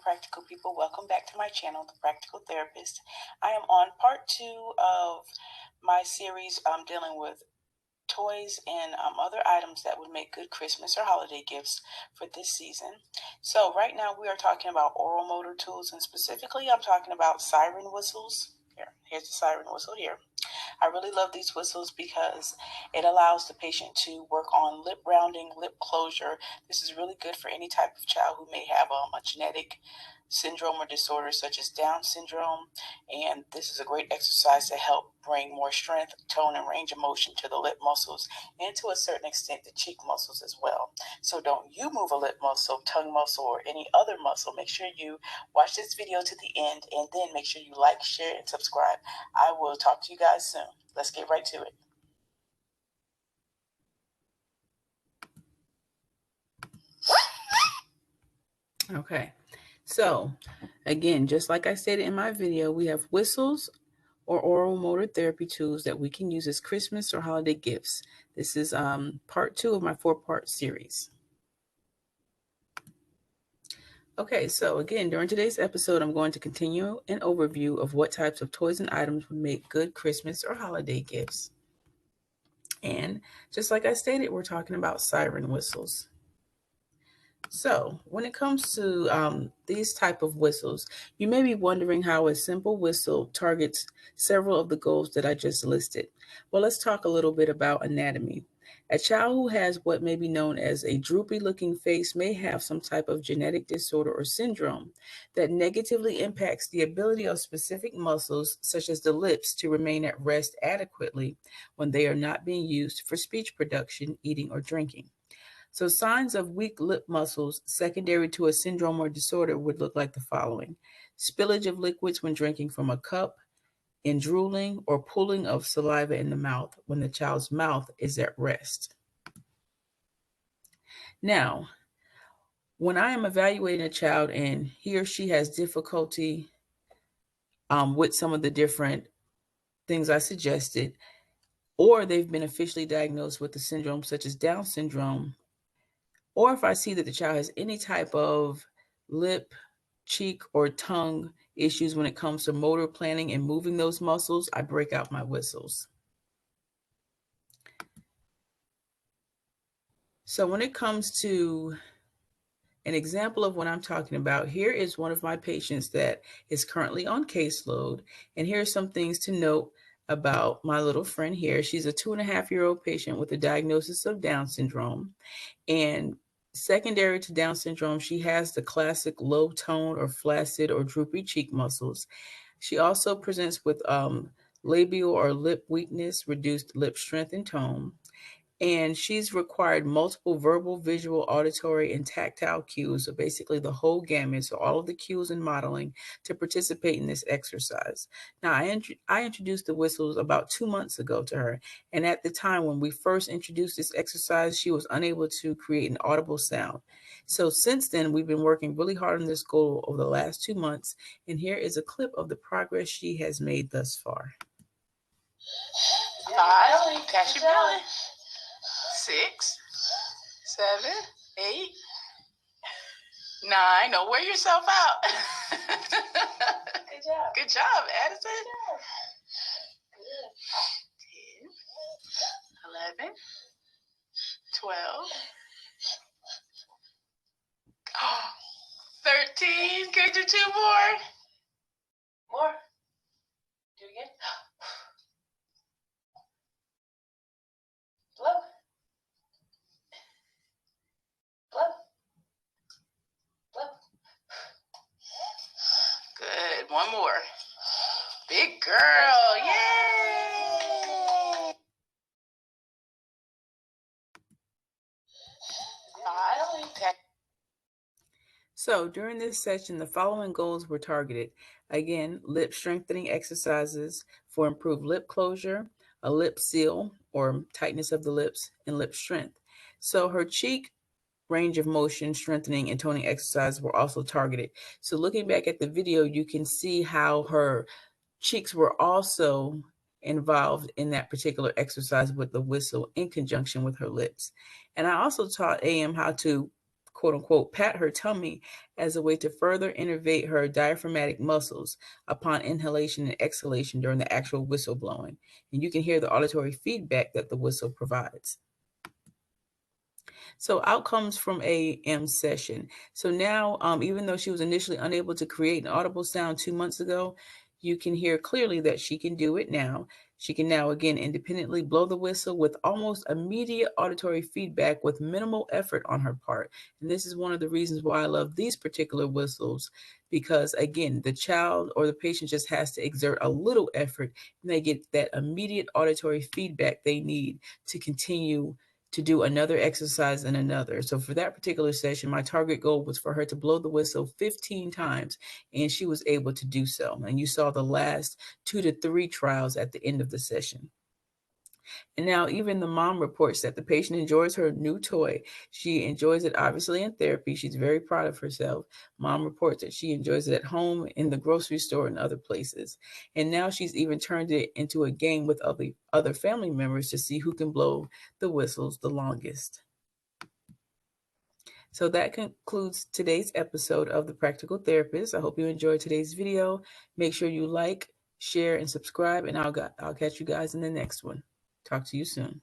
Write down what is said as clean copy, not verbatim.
practical people. Welcome back to my channel, The Practical Therapist. I am on part 2 of my series dealing with toys and other items that would make good Christmas or holiday gifts for this season. So right now we are talking about oral motor tools, and specifically I'm talking about siren whistles. Here's the siren whistle here. I really love these whistles because it allows the patient to work on lip rounding, lip closure. This is really good for any type of child who may have a genetic syndrome or disorder such as Down syndrome. And this is a great exercise to help bring more strength, tone, and range of motion to the lip muscles and to a certain extent the cheek muscles as well. So don't you move a lip muscle, tongue muscle, or any other muscle. Make sure you watch this video to the end and then make sure you like, share, and subscribe. I will talk to you guys soon. Let's get right to it. Okay, so again, just like I stated in my video, we have whistles or oral motor therapy tools that we can use as Christmas or holiday gifts. This is part 2 of my 4-part series. Okay, so again, during today's episode, I'm going to continue an overview of what types of toys and items would make good Christmas or holiday gifts. And just like I stated, we're talking about siren whistles. So when it comes to these type of whistles, you may be wondering how a simple whistle targets several of the goals that I just listed. Well, let's talk a little bit about anatomy. A child who has what may be known as a droopy looking face may have some type of genetic disorder or syndrome that negatively impacts the ability of specific muscles, such as the lips, to remain at rest adequately when they are not being used for speech production, eating, or drinking. So signs of weak lip muscles secondary to a syndrome or disorder would look like the following: spillage of liquids when drinking from a cup, in drooling, or pulling of saliva in the mouth when the child's mouth is at rest. Now, when I am evaluating a child and he or she has difficulty with some of the different things I suggested, or they've been officially diagnosed with a syndrome such as Down syndrome, or if I see that the child has any type of lip, cheek, or tongue issues when it comes to motor planning and moving those muscles, I break out my whistles. So when it comes to an example of what I'm talking about, here is one of my patients that is currently on caseload. And here are some things to note about my little friend here. She's a 2.5-year-old patient with a diagnosis of Down syndrome. And secondary to Down syndrome, she has the classic low tone or flaccid or droopy cheek muscles. She also presents with labial or lip weakness, reduced lip strength and tone. And she's required multiple verbal, visual, auditory, and tactile cues, so basically the whole gamut, so all of the cues and modeling to participate in this exercise. Now, I introduced the whistles about 2 months ago to her, and at the time when we first introduced this exercise, she was unable to create an audible sound. So since then, we've been working really hard on this goal over the last 2 months, and here is a clip of the progress she has made thus far. 5, catch your belly. 6, 7, 8, 9. Don't wear yourself out. Good job. Good job, Addison. Good. 10, 11, 12, 13. Can we do 2 more? More. Do it again. Blow. Blow. Blow. Good. One more. Big girl. Yay! 5. So during this session, the following goals were targeted. Again, lip strengthening exercises for improved lip closure, a lip seal or tightness of the lips, and lip strength. So her cheek range of motion strengthening and toning exercises were also targeted. So looking back at the video, you can see how her cheeks were also involved in that particular exercise with the whistle in conjunction with her lips. And I also taught AM how to quote unquote pat her tummy as a way to further innervate her diaphragmatic muscles upon inhalation and exhalation during the actual whistle blowing. And you can hear the auditory feedback that the whistle provides. So outcomes from AM session. So now, even though she was initially unable to create an audible sound 2 months ago, you can hear clearly that she can do it now. She can now again independently blow the whistle with almost immediate auditory feedback with minimal effort on her part. And this is one of the reasons why I love these particular whistles, because again, the child or the patient just has to exert a little effort and they get that immediate auditory feedback they need to continue to do another exercise and another. So for that particular session, my target goal was for her to blow the whistle 15 times, and she was able to do so. And you saw the last 2 to 3 trials at the end of the session. And now even the mom reports that the patient enjoys her new toy. She enjoys it obviously in therapy. She's very proud of herself. Mom reports that she enjoys it at home, in the grocery store, and other places. And now she's even turned it into a game with other family members to see who can blow the whistles the longest. So that concludes today's episode of The Practical Therapist. I hope you enjoyed today's video. Make sure you like, share, and subscribe, and I'll catch you guys in the next one. Talk to you soon.